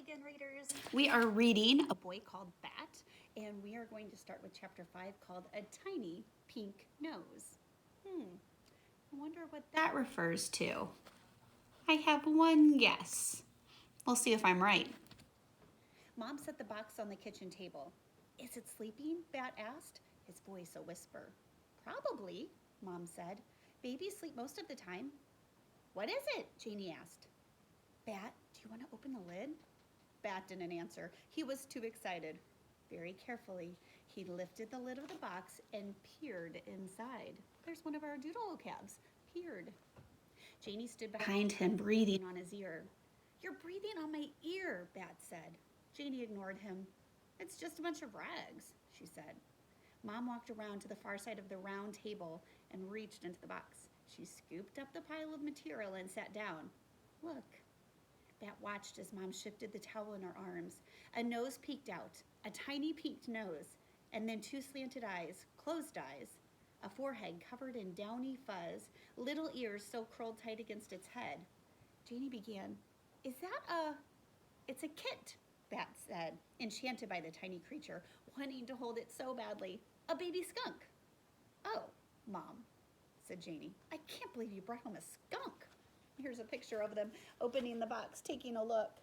again, readers. We are reading A Boy Called Bat, and we are going to start with chapter 5 called A Tiny Pink Nose. I wonder what that refers to. I have one guess. We'll see if I'm right. Mom set the box on the kitchen table. Is it sleeping? Bat asked, his voice a whisper. Probably, Mom said. Babies sleep most of the time. What is it? Janie asked. Bat, do you want to open the lid? Bat didn't answer. He was too excited. Very carefully, he lifted the lid of the box and peered inside. There's one of our doodle vocabs. Peered. Janie stood behind him, breathing on his ear. You're breathing on my ear, Bat said. Janie ignored him. It's just a bunch of rags, she said. Mom walked around to the far side of the round table and reached into the box. She scooped up the pile of material and sat down. Look. Bat watched as Mom shifted the towel in her arms. A nose peeked out, a tiny peaked nose, and then two slanted eyes, closed eyes, a forehead covered in downy fuzz, little ears so curled tight against its head. Janie began, It's a kit, Bat said, enchanted by the tiny creature, wanting to hold it so badly. A baby skunk. Oh, Mom, said Janie. I can't believe you brought home a skunk. Here's a picture of them opening the box, taking a look.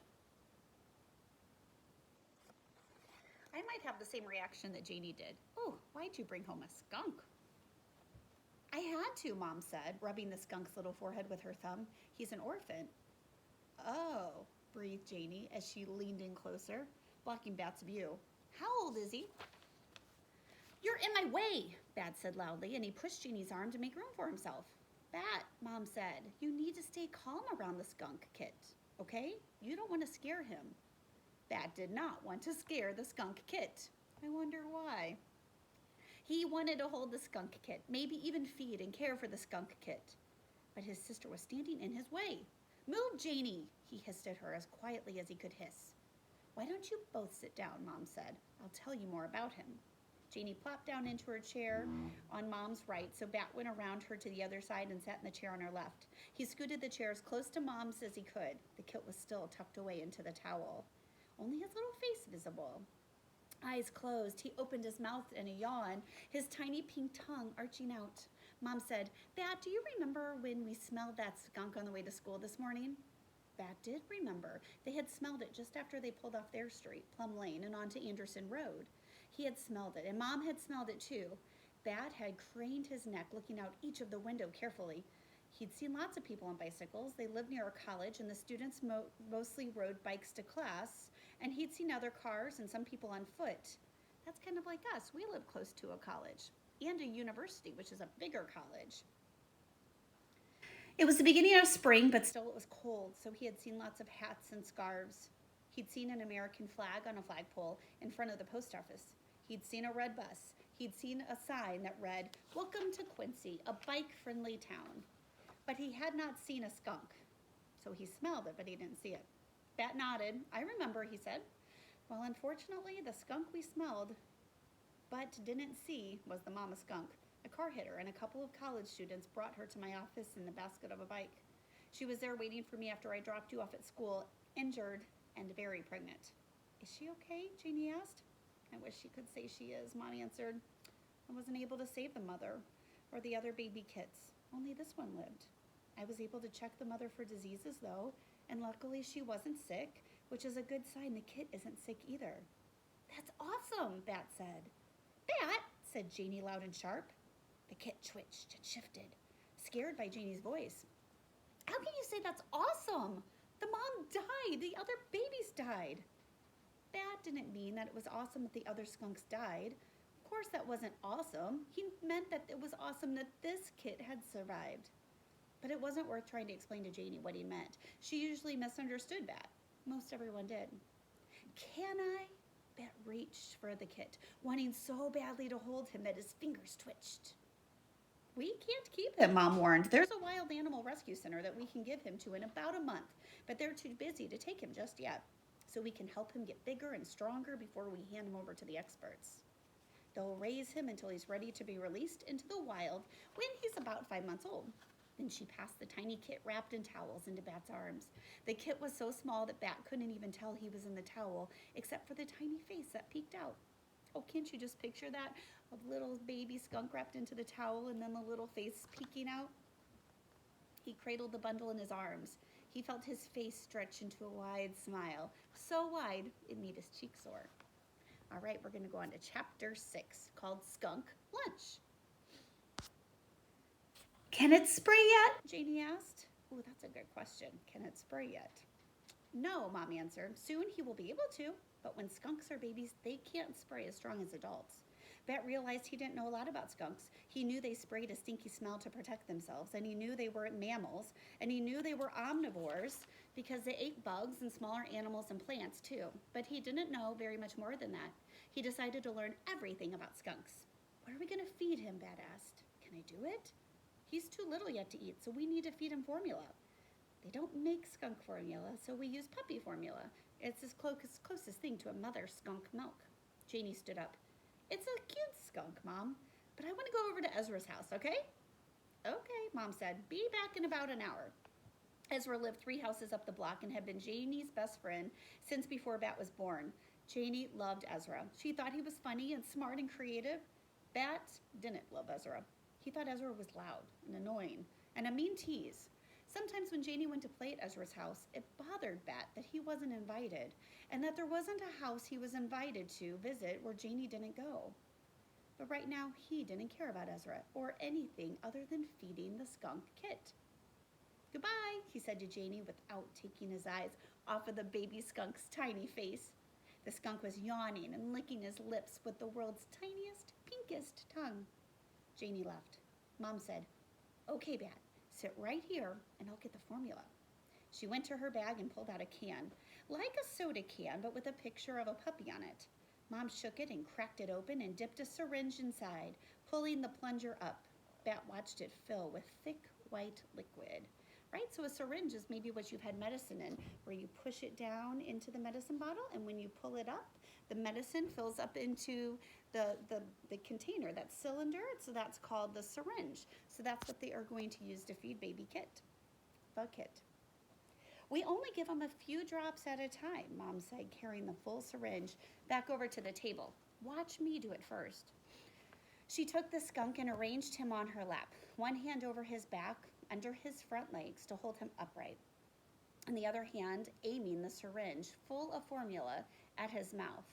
I might have the same reaction that Janie did. Oh, why'd you bring home a skunk? I had to, Mom said, rubbing the skunk's little forehead with her thumb. He's an orphan. Oh, breathed Janie as she leaned in closer, blocking Bat's view. How old is he? You're in my way, Bat said loudly, and he pushed Janie's arm to make room for himself. Bat, Mom said, you need to stay calm around the skunk kit, okay? You don't want to scare him. Bat did not want to scare the skunk kit. I wonder why. He wanted to hold the skunk kit, maybe even feed and care for the skunk kit. But his sister was standing in his way. Move, Janie, he hissed at her as quietly as he could hiss. Why don't you both sit down, Mom said. I'll tell you more about him. Janie plopped down into her chair on Mom's right, so Bat went around her to the other side and sat in the chair on her left. He scooted the chair as close to Mom's as he could. The kit was still tucked away into the towel. Only his little face visible. Eyes closed, he opened his mouth in a yawn, his tiny pink tongue arching out. Mom said, Bat, do you remember when we smelled that skunk on the way to school this morning? Bat did remember. They had smelled it just after they pulled off their street, Plum Lane, and onto Anderson Road. He had smelled it, and Mom had smelled it too. Bat had craned his neck, looking out each of the window carefully. He'd seen lots of people on bicycles. They lived near a college, and the students mostly rode bikes to class. And he'd seen other cars and some people on foot. That's kind of like us. We live close to a college and a university, which is a bigger college. It was the beginning of spring, but still it was cold, so he had seen lots of hats and scarves. He'd seen an American flag on a flagpole in front of the post office. He'd seen a red bus. He'd seen a sign that read, Welcome to Quincy, a bike-friendly town. But he had not seen a skunk. So he smelled it, but he didn't see it. Bat nodded. I remember, he said. Well, unfortunately, the skunk we smelled but didn't see was the mama skunk. A car hit her, and a couple of college students brought her to my office in the basket of a bike. She was there waiting for me after I dropped you off at school, injured and very pregnant. Is she okay? Janie asked. I wish she could say she is, Mom answered. I wasn't able to save the mother or the other baby kits. Only this one lived. I was able to check the mother for diseases, though, and luckily she wasn't sick, which is a good sign the kit isn't sick either. That's awesome, Bat said. Bat, said Janie loud and sharp. The kit twitched and shifted, scared by Janie's voice. How can you say that's awesome? The mom died. The other babies died. Bat didn't mean that it was awesome that the other skunks died. Of course that wasn't awesome. He meant that it was awesome that this kit had survived. But it wasn't worth trying to explain to Janie what he meant. She usually misunderstood Bat. Most everyone did. Can I? Bat reached for the kit, wanting so badly to hold him that his fingers twitched. We can't keep him, Mom warned. There's a wild animal rescue center that we can give him to in about a month, but they're too busy to take him just yet. So we can help him get bigger and stronger before we hand him over to the experts. They'll raise him until he's ready to be released into the wild when he's about 5 months old. Then she passed the tiny kit wrapped in towels into Bat's arms. The kit was so small that Bat couldn't even tell he was in the towel, except for the tiny face that peeked out. Oh, can't you just picture that? A little baby skunk wrapped into the towel and then the little face peeking out? He cradled the bundle in his arms. He felt his face stretch into a wide smile, so wide it made his cheek sore. All right, we're going to go on to chapter 6, called Skunk Lunch. Can it spray yet? Janie asked. Oh, that's a good question. Can it spray yet? No, Mom answered. Soon he will be able to, but when skunks are babies, they can't spray as strong as adults. Bat realized he didn't know a lot about skunks. He knew they sprayed a stinky smell to protect themselves, and he knew they weren't mammals, and he knew they were omnivores because they ate bugs and smaller animals and plants too. But he didn't know very much more than that. He decided to learn everything about skunks. What are we going to feed him? Bat asked. Can I do it? He's too little yet to eat, so we need to feed him formula. They don't make skunk formula, so we use puppy formula. It's as closest thing to a mother skunk milk. Janie stood up. It's a cute skunk, Mom, but I want to go over to Ezra's house, okay? Okay, Mom said. Be back in about an hour. Ezra lived 3 houses up the block and had been Janie's best friend since before Bat was born. Janie loved Ezra. She thought he was funny and smart and creative. Bat didn't love Ezra. He thought Ezra was loud and annoying and a mean tease. Sometimes when Janie went to play at Ezra's house, it bothered Bat that he wasn't invited and that there wasn't a house he was invited to visit where Janie didn't go. But right now, he didn't care about Ezra or anything other than feeding the skunk kit. Goodbye, he said to Janie without taking his eyes off of the baby skunk's tiny face. The skunk was yawning and licking his lips with the world's tiniest, pinkest tongue. Janie left. Mom said, okay, Bat, sit right here and I'll get the formula. She went to her bag and pulled out a can, like a soda can, but with a picture of a puppy on it. Mom shook it and cracked it open and dipped a syringe inside, pulling the plunger up. Bat watched it fill with thick white liquid. Right, so a syringe is maybe what you've had medicine in, where you push it down into the medicine bottle, and when you pull it up, the medicine fills up into the container, that cylinder, so that's called the syringe. So that's what they are going to use to feed baby Kit, the Kit. We only give them a few drops at a time, Mom said, carrying the full syringe back over to the table. Watch me do it first. She took the skunk and arranged him on her lap, one hand over his back, under his front legs to hold him upright, and the other hand aiming the syringe full of formula at his mouth.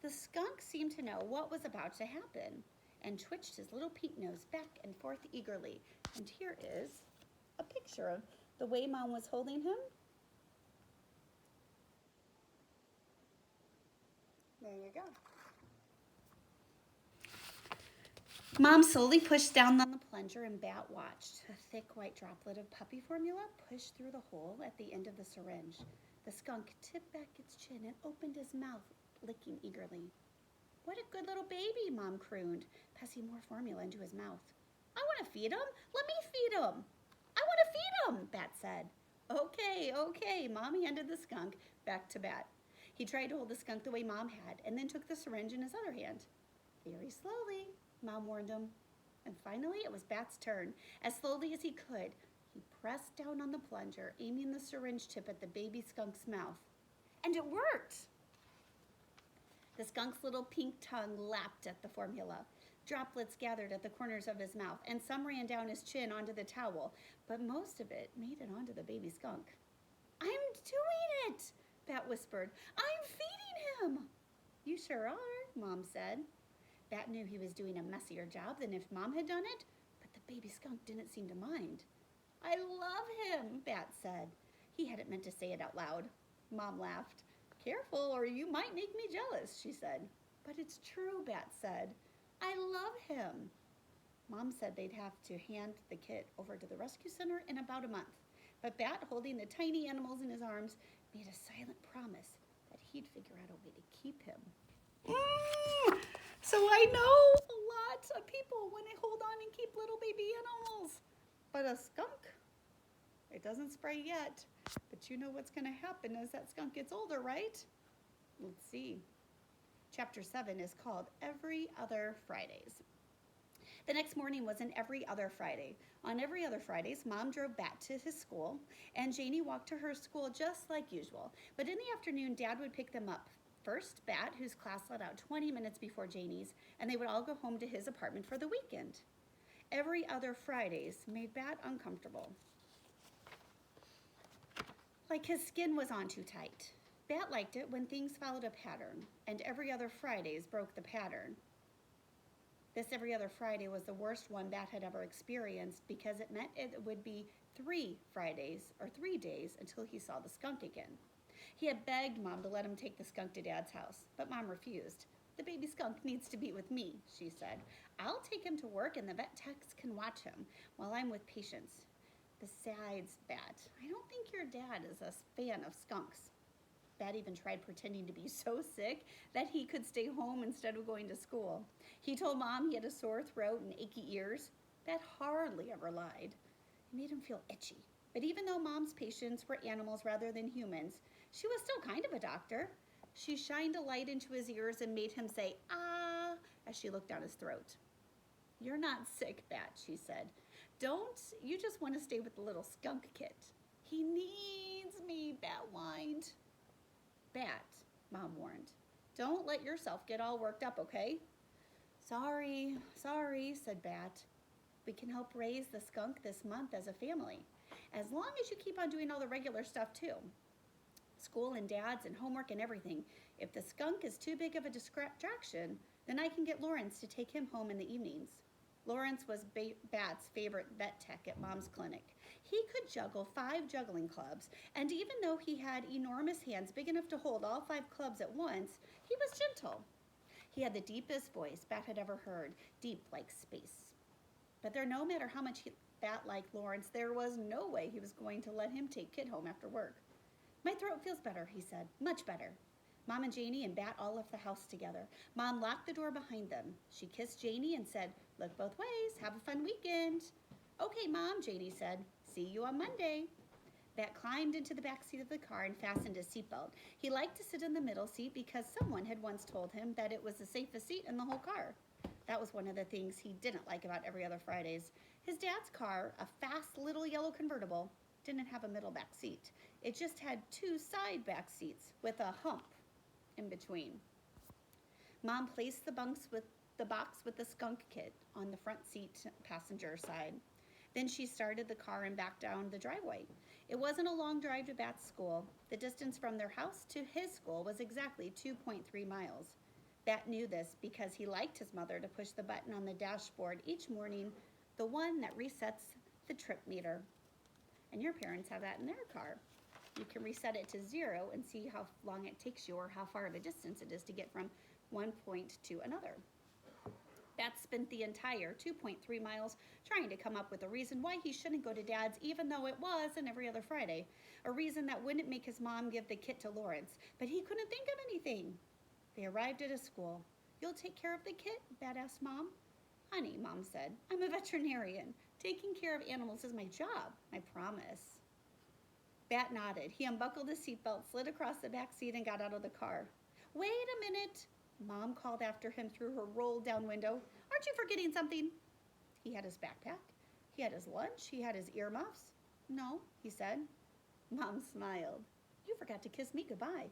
The skunk seemed to know what was about to happen and twitched his little pink nose back and forth eagerly. And here is a picture of the way Mom was holding him. There you go. Mom slowly pushed down on the plunger and Bat watched. A thick white droplet of puppy formula pushed through the hole at the end of the syringe. The skunk tipped back its chin and opened his mouth, licking eagerly. What a good little baby, Mom crooned, passing more formula into his mouth. I want to feed him. Let me feed him. I want to feed him, Bat said. Okay, Mom handed the skunk back to Bat. He tried to hold the skunk the way Mom had and then took the syringe in his other hand. Very slowly, Mom warned him. And finally, it was Bat's turn. As slowly as he could, he pressed down on the plunger, aiming the syringe tip at the baby skunk's mouth. And it worked! The skunk's little pink tongue lapped at the formula. Droplets gathered at the corners of his mouth, and some ran down his chin onto the towel, but most of it made it onto the baby skunk. I'm doing it, Bat whispered. I'm feeding him. You sure are, Mom said. Bat knew he was doing a messier job than if Mom had done it, but the baby skunk didn't seem to mind. I love him, Bat said. He hadn't meant to say it out loud. Mom laughed. Careful, or you might make me jealous, she said. But it's true, Bat said. I love him. Mom said they'd have to hand the kit over to the rescue center in about a month. But Bat, holding the tiny animals in his arms, made a silent promise that he'd figure out a way to keep him. So I know a lot of people when they hold on and keep little baby animals. But a skunk, it doesn't spray yet. But you know what's going to happen as that skunk gets older, right? Let's see. Chapter 7 is called Every Other Fridays. The next morning was an every other Friday. On every other Fridays, Mom drove Bat to his school, and Janie walked to her school just like usual. But in the afternoon, Dad would pick them up. First, Bat, whose class let out 20 minutes before Janie's, and they would all go home to his apartment for the weekend. Every other Fridays made Bat uncomfortable. Like his skin was on too tight. Bat liked it when things followed a pattern, and every other Fridays broke the pattern. This every other Friday was the worst one Bat had ever experienced because it meant it would be 3 Fridays or 3 days until he saw the skunk again. He had begged Mom to let him take the skunk to Dad's house, but Mom refused. "The baby skunk needs to be with me," she said. "I'll take him to work and the vet techs can watch him while I'm with patients. Besides, Bat, I don't think your dad is a fan of skunks." Bat even tried pretending to be so sick that he could stay home instead of going to school. He told Mom he had a sore throat and achy ears. Bat hardly ever lied. It made him feel itchy. But even though Mom's patients were animals rather than humans, she was still kind of a doctor. She shined a light into his ears and made him say, "Ah," as she looked down his throat. "You're not sick, Bat," she said. You just want to stay with the little skunk kid." "He needs me," Bat whined. "Bat," Mom warned, "don't let yourself get all worked up, okay?" Sorry, said Bat. "We can help raise the skunk this month as a family, as long as you keep on doing all the regular stuff too. School and Dad's and homework and everything. If the skunk is too big of a distraction, then I can get Lawrence to take him home in the evenings." Lawrence was Bat's favorite vet tech at Mom's clinic. He could juggle 5 juggling clubs, and even though he had enormous hands big enough to hold all 5 clubs at once, he was gentle. He had the deepest voice Bat had ever heard, deep like space. But no matter how much Bat liked Lawrence, there was no way he was going to let him take Kid home after work. "My throat feels better," he said, "much better." Mom and Janie and Bat all left the house together. Mom locked the door behind them. She kissed Janie and said, "Look both ways, have a fun weekend." "Okay, Mom," Janie said. "See you on Monday." Bat climbed into the back seat of the car and fastened his seatbelt. He liked to sit in the middle seat because someone had once told him that it was the safest seat in the whole car. That was one of the things he didn't like about every other Fridays. His dad's car, a fast little yellow convertible, didn't have a middle back seat. It just had 2 side back seats with a hump in between. Mom placed the box with the skunk kit on the front seat passenger side. Then she started the car and backed down the driveway. It wasn't a long drive to Bat's school. The distance from their house to his school was exactly 2.3 miles. Bat knew this because he liked his mother to push the button on the dashboard each morning, the one that resets the trip meter. And your parents have that in their car. You can reset it to 0 and see how long it takes you or how far of a distance it is to get from one point to another. Bat spent the entire 2.3 miles trying to come up with a reason why he shouldn't go to Dad's, even though it was an every other Friday. A reason that wouldn't make his mom give the kit to Lawrence, but he couldn't think of anything. They arrived at a school. "You'll take care of the kit?" Bat asked Mom. "Honey," Mom said, "I'm a veterinarian. Taking care of animals is my job, I promise." Bat nodded. He unbuckled his seatbelt, slid across the back seat, and got out of the car. "Wait a minute," Mom called after him through her rolled-down window. "Aren't you forgetting something?" He had his backpack. He had his lunch. He had his earmuffs. "No," he said. Mom smiled. "You forgot to kiss me goodbye."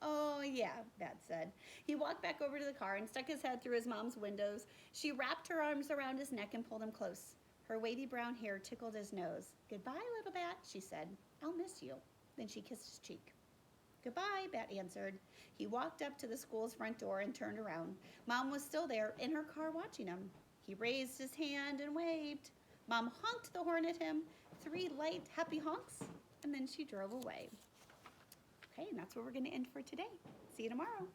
"Oh, yeah," Bat said. He walked back over to the car and stuck his head through his mom's windows. She wrapped her arms around his neck and pulled him close. Her wavy brown hair tickled his nose. "Goodbye, little Bat," she said. "I'll miss you." Then she kissed his cheek. "Goodbye," Bat answered. He walked up to the school's front door and turned around. Mom was still there in her car watching him. He raised his hand and waved. Mom honked the horn at him, 3 light, happy honks, and then she drove away. Okay, and that's where we're going to end for today. See you tomorrow.